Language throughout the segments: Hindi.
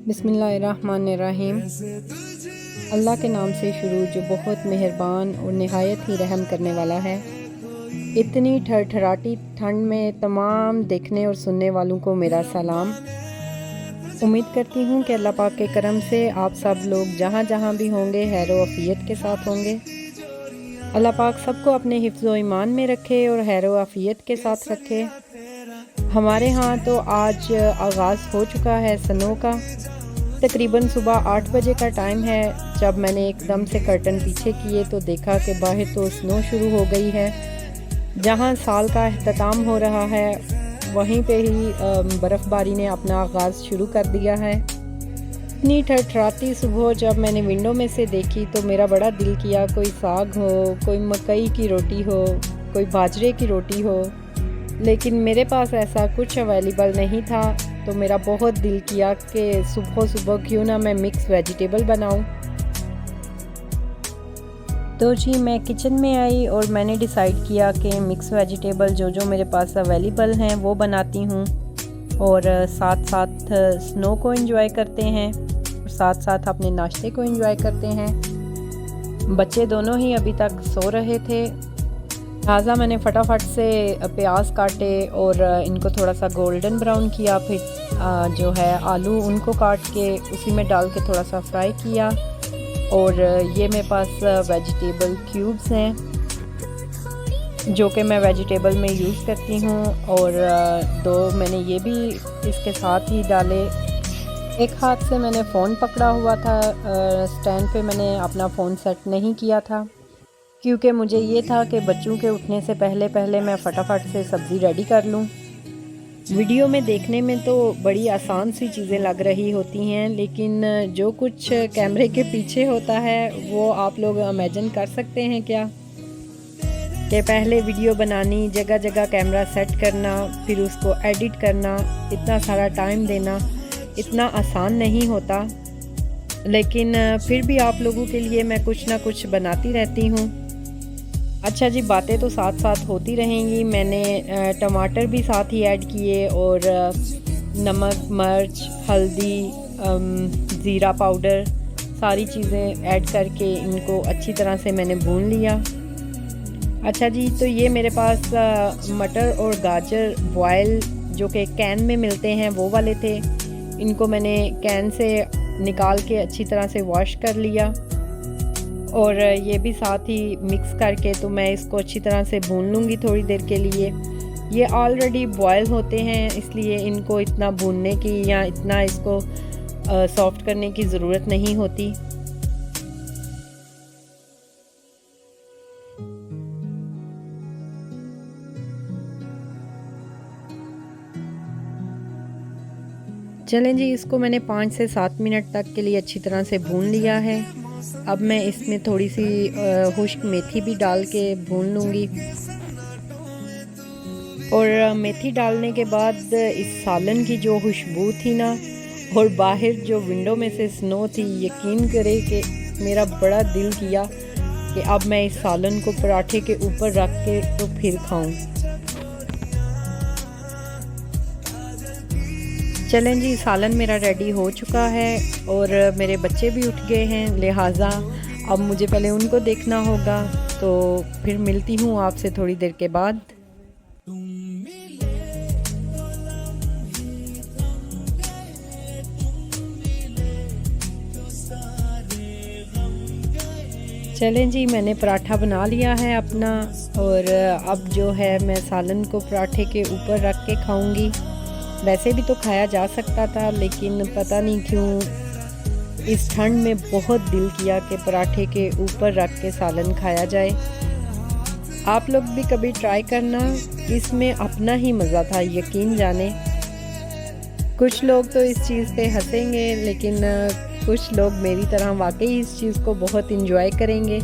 बिस्मिल्लाहिर्रहमानिर्रहीम। अल्लाह के नाम से शुरू जो बहुत मेहरबान और नहायत ही रहम करने वाला है। इतनी ठरठराटी ठंड में तमाम देखने और सुनने वालों को मेरा सलाम। उम्मीद करती हूँ कि अल्लाह पाक के करम से आप सब लोग जहाँ जहाँ भी होंगे हैरो आफियत के साथ होंगे। अल्लाह पाक सबको अपने हिफ्ज़ व ईमान में रखे और हैरो आफियत के साथ रखे। हमारे यहाँ तो आज आगाज़ हो चुका है स्नो का। तकरीबन सुबह 8 बजे का टाइम है जब मैंने एकदम से कर्टन पीछे किए तो देखा कि बाहर तो स्नो शुरू हो गई है। जहाँ साल का अख्ताम हो रहा है वहीं पे ही बर्फ़बारी ने अपना आगाज़ शुरू कर दिया है। इतनी ठठराती सुबह जब मैंने विंडो में से देखी तो मेरा बड़ा दिल किया कोई साग हो, कोई मकई की रोटी हो, कोई बाजरे की रोटी हो, लेकिन मेरे पास ऐसा कुछ अवेलेबल नहीं था। तो मेरा बहुत दिल किया कि सुबह सुबह क्यों ना मैं मिक्स वेजिटेबल बनाऊं। तो जी मैं किचन में आई और मैंने डिसाइड किया कि मिक्स वेजिटेबल जो जो मेरे पास अवेलेबल हैं वो बनाती हूँ और साथ साथ स्नो को एंजॉय करते हैं और साथ साथ अपने नाश्ते को एंजॉय करते हैं। बच्चे दोनों ही अभी तक सो रहे थे, लिहाजा मैंने फटाफट से प्याज काटे और इनको थोड़ा सा गोल्डन ब्राउन किया। फिर जो है आलू उनको काट के उसी में डाल के थोड़ा सा फ्राई किया। और ये मेरे पास वेजिटेबल क्यूब्स हैं जो कि मैं वेजिटेबल में यूज़ करती हूँ और दो मैंने ये भी इसके साथ ही डाले। एक हाथ से मैंने फ़ोन पकड़ा हुआ था, स्टैंड पे मैंने अपना फ़ोन सेट नहीं किया था क्योंकि मुझे ये था कि बच्चों के उठने से पहले मैं फटाफट से सब्ज़ी रेडी कर लूँ। वीडियो में देखने में तो बड़ी आसान सी चीज़ें लग रही होती हैं, लेकिन जो कुछ कैमरे के पीछे होता है वो आप लोग इमेजिन कर सकते हैं क्या कि पहले वीडियो बनानी, जगह जगह कैमरा सेट करना, फिर उसको एडिट करना, इतना सारा टाइम देना इतना आसान नहीं होता। लेकिन फिर भी आप लोगों के लिए मैं कुछ ना कुछ बनाती रहती हूँ। अच्छा जी, बातें तो साथ साथ होती रहेंगी। मैंने टमाटर भी साथ ही ऐड किए और नमक, मिर्च, हल्दी, ज़ीरा पाउडर सारी चीज़ें ऐड करके इनको अच्छी तरह से मैंने भून लिया। अच्छा जी, तो ये मेरे पास मटर और गाजर बॉयल जो कि कैन में मिलते हैं वो वाले थे। इनको मैंने कैन से निकाल के अच्छी तरह से वॉश कर लिया और ये भी साथ ही मिक्स करके तो मैं इसको अच्छी तरह से भून लूँगी थोड़ी देर के लिए। ये ऑलरेडी बॉयल होते हैं इसलिए इनको इतना भूनने की या इतना इसको सॉफ्ट करने की ज़रूरत नहीं होती। चलें जी, इसको मैंने 5 से 7 मिनट तक के लिए अच्छी तरह से भून लिया है। अब मैं इसमें थोड़ी सी खुश्क मेथी भी डाल के भून लूँगी और मेथी डालने के बाद इस सालन की जो खुशबू थी ना और बाहर जो विंडो में से स्नो थी, यकीन करें कि मेरा बड़ा दिल किया कि अब मैं इस सालन को पराठे के ऊपर रख के तो फिर खाऊं। चलें जी, सालन मेरा रेडी हो चुका है और मेरे बच्चे भी उठ गए हैं, लिहाजा अब मुझे पहले उनको देखना होगा। तो फिर मिलती हूँ आपसे थोड़ी देर के बाद। चलें जी, मैंने पराठा बना लिया है अपना और अब जो है मैं सालन को पराठे के ऊपर रख के खाऊंगी। वैसे भी तो खाया जा सकता था, लेकिन पता नहीं क्यों इस ठंड में बहुत दिल किया कि पराठे के ऊपर रख के सालन खाया जाए। आप लोग भी कभी ट्राई करना, इसमें अपना ही मज़ा था, यकीन जाने। कुछ लोग तो इस चीज़ पे हंसेंगे, लेकिन कुछ लोग मेरी तरह वाकई इस चीज़ को बहुत इंजॉय करेंगे।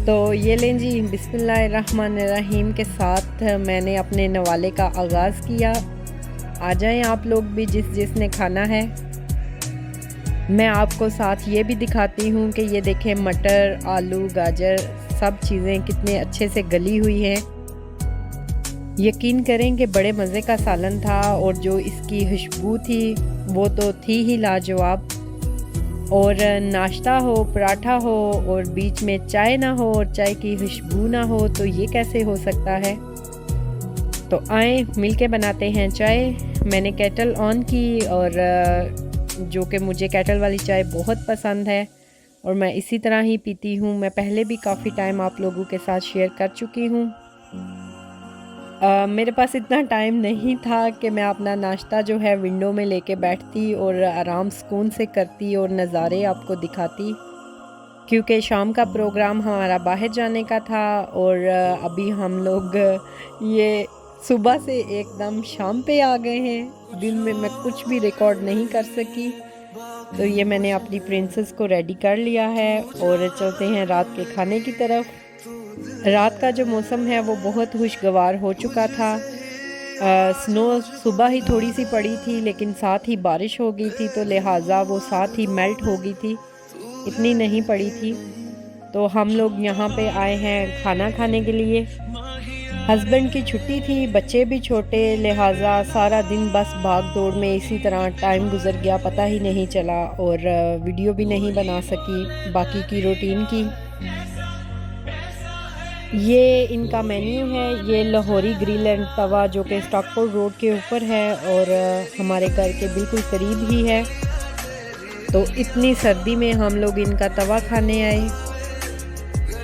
तो ये लें जी, बिस्मिल्लाहिर्रहमानिर्रहीम के साथ मैंने अपने नवाले का आगाज़ किया। आ जाएं आप लोग भी जिसने खाना है। मैं आपको साथ ये भी दिखाती हूँ कि ये देखें मटर, आलू, गाजर सब चीज़ें कितने अच्छे से गली हुई हैं। यकीन करें कि बड़े मज़े का सालन था और जो इसकी खुशबू थी वो तो थी ही लाजवाब। और नाश्ता हो, पराठा हो और बीच में चाय ना हो और चाय की खुशबू ना हो तो ये कैसे हो सकता है। तो आए मिलके बनाते हैं चाय। मैंने केटल ऑन की और जो कि मुझे केटल वाली चाय बहुत पसंद है और मैं इसी तरह ही पीती हूँ। मैं पहले भी काफ़ी टाइम आप लोगों के साथ शेयर कर चुकी हूँ। मेरे पास इतना टाइम नहीं था कि मैं अपना नाश्ता जो है विंडो में लेके बैठती और आराम सुकून से करती और नज़ारे आपको दिखाती, क्योंकि शाम का प्रोग्राम हमारा बाहर जाने का था और अभी हम लोग ये सुबह से एकदम शाम पे आ गए हैं। दिन में मैं कुछ भी रिकॉर्ड नहीं कर सकी, तो ये मैंने अपनी प्रिंसेस को रेडी कर लिया है और चलते हैं रात के खाने की तरफ। रात का जो मौसम है वो बहुत खुशगवार हो चुका था। स्नो सुबह ही थोड़ी सी पड़ी थी लेकिन साथ ही बारिश हो गई थी, तो लिहाजा वो साथ ही मेल्ट हो गई थी, इतनी नहीं पड़ी थी। तो हम लोग यहाँ पे आए हैं खाना खाने के लिए। हस्बैंड की छुट्टी थी, बच्चे भी छोटे, लिहाजा सारा दिन बस भाग दौड़ में इसी तरह टाइम गुजर गया, पता ही नहीं चला और वीडियो भी नहीं बना सकी बाकी की रूटीन की। ये इनका मेन्यू है, ये लाहौरी ग्रिल एंड तवा जो कि स्टॉकपोर्ट रोड के ऊपर है और हमारे घर के बिल्कुल करीब ही है। तो इतनी सर्दी में हम लोग इनका तवा खाने आए,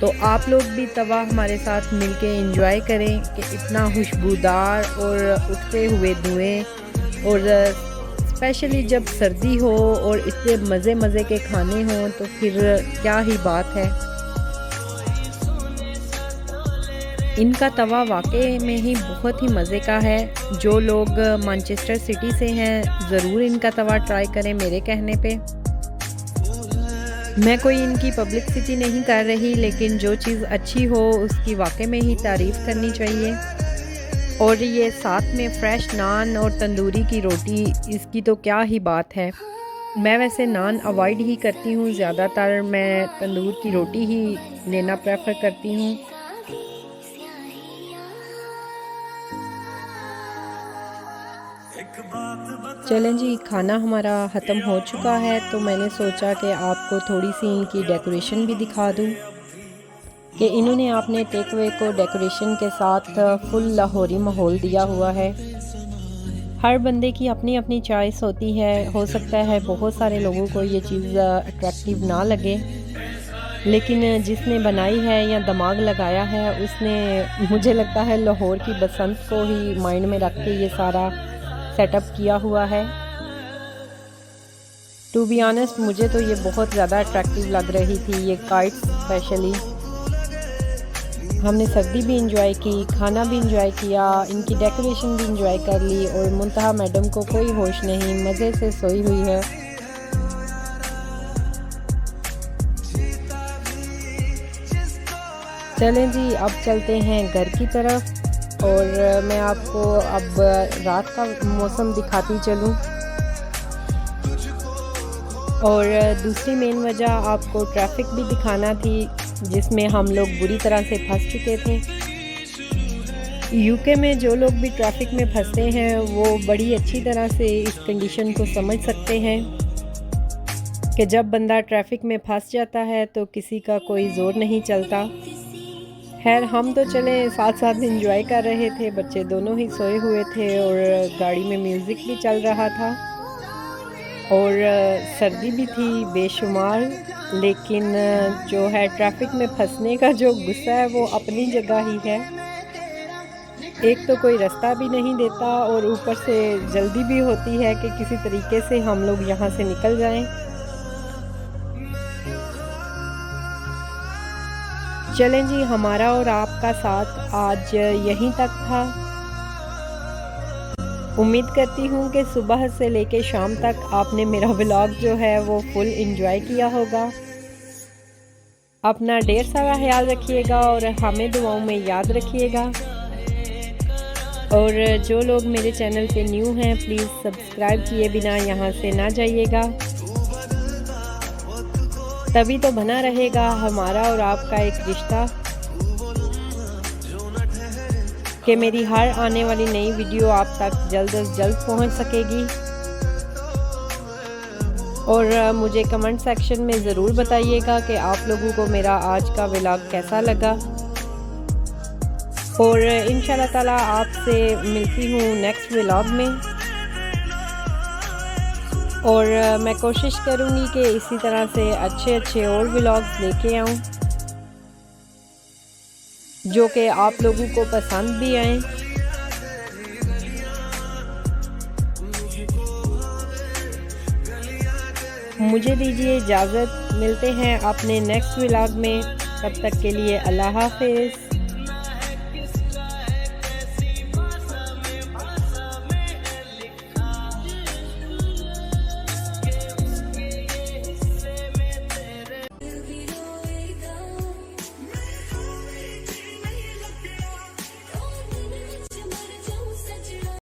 तो आप लोग भी तवा हमारे साथ मिलके एंजॉय करें कि इतना खुशबूदार और उठते हुए धुएं और स्पेशली जब सर्दी हो और इतने मज़े मज़े के खाने हों तो फिर क्या ही बात है। इनका तवा वाकई में ही बहुत ही मज़े का है। जो लोग मैनचेस्टर सिटी से हैं ज़रूर इनका तवा ट्राई करें मेरे कहने पे। मैं कोई इनकी पब्लिसिटी नहीं कर रही, लेकिन जो चीज़ अच्छी हो उसकी वाकई में ही तारीफ़ करनी चाहिए। और ये साथ में फ़्रेश नान और तंदूरी की रोटी, इसकी तो क्या ही बात है। मैं वैसे नान अवॉइड ही करती हूँ, ज़्यादातर मैं तंदूर की रोटी ही लेना प्रेफर करती हूँ। चलें जी, खाना हमारा ख़त्म हो चुका है, तो मैंने सोचा कि आपको थोड़ी सी इनकी डेकोरेशन भी दिखा दूं कि इन्होंने अपने टेक अवे को डेकोरेशन के साथ फुल लाहौरी माहौल दिया हुआ है। हर बंदे की अपनी अपनी चॉइस होती है, हो सकता है बहुत सारे लोगों को ये चीज़ अट्रैक्टिव ना लगे, लेकिन जिसने बनाई है या दिमाग लगाया है उसने, मुझे लगता है लाहौर की बसंत को ही माइंड में रख के ये सारा सेटअप किया हुआ है। टू बी ऑनेस्ट मुझे तो ये बहुत ज़्यादा अट्रैक्टिव लग रही थी, ये काइट्स स्पेशली। हमने सर्दी भी इंजॉय की, खाना भी इंजॉय किया, इनकी डेकोरेशन भी इंजॉय कर ली और मुंतहा मैडम को कोई होश नहीं, मज़े से सोई हुई है। चलें जी, अब चलते हैं घर की तरफ और मैं आपको अब रात का मौसम दिखाती चलूं। और दूसरी मेन वजह आपको ट्रैफिक भी दिखाना थी, जिसमें हम लोग बुरी तरह से फंस चुके थे। यूके में जो लोग भी ट्रैफिक में फंसते हैं वो बड़ी अच्छी तरह से इस कंडीशन को समझ सकते हैं कि जब बंदा ट्रैफिक में फंस जाता है तो किसी का कोई ज़ोर नहीं चलता। खैर हम तो चले साथ साथ एंजॉय कर रहे थे, बच्चे दोनों ही सोए हुए थे और गाड़ी में म्यूज़िक भी चल रहा था और सर्दी भी थी बेशुमार, लेकिन जो है ट्रैफिक में फंसने का जो गुस्सा है वो अपनी जगह ही है। एक तो कोई रास्ता भी नहीं देता और ऊपर से जल्दी भी होती है कि किसी तरीके से हम लोग यहाँ से निकल जाएं। चलें जी, हमारा और आपका साथ आज यहीं तक था। उम्मीद करती हूँ कि सुबह से लेके शाम तक आपने मेरा व्लॉग जो है वो फुल एंजॉय किया होगा। अपना ढेर सारा ख्याल रखिएगा और हमें दुआओं में याद रखिएगा। और जो लोग मेरे चैनल पे न्यू हैं प्लीज़ सब्सक्राइब किए बिना यहाँ से ना जाइएगा, तभी तो बना रहेगा हमारा और आपका एक रिश्ता कि मेरी हर आने वाली नई वीडियो आप तक जल्द से जल्द पहुंच सकेगी। और मुझे कमेंट सेक्शन में ज़रूर बताइएगा कि आप लोगों को मेरा आज का व्लॉग कैसा लगा। और इंशाल्लाह ताला आपसे मिलती हूँ नेक्स्ट व्लॉग में। और मैं कोशिश करूँगी कि इसी तरह से अच्छे अच्छे और व्लॉग्स लेके आऊँ जो कि आप लोगों को पसंद भी आएँ। मुझे दीजिए इजाज़त, मिलते हैं अपने नेक्स्ट व्लॉग में। तब तक के लिए अल्लाह हाफ़िज़।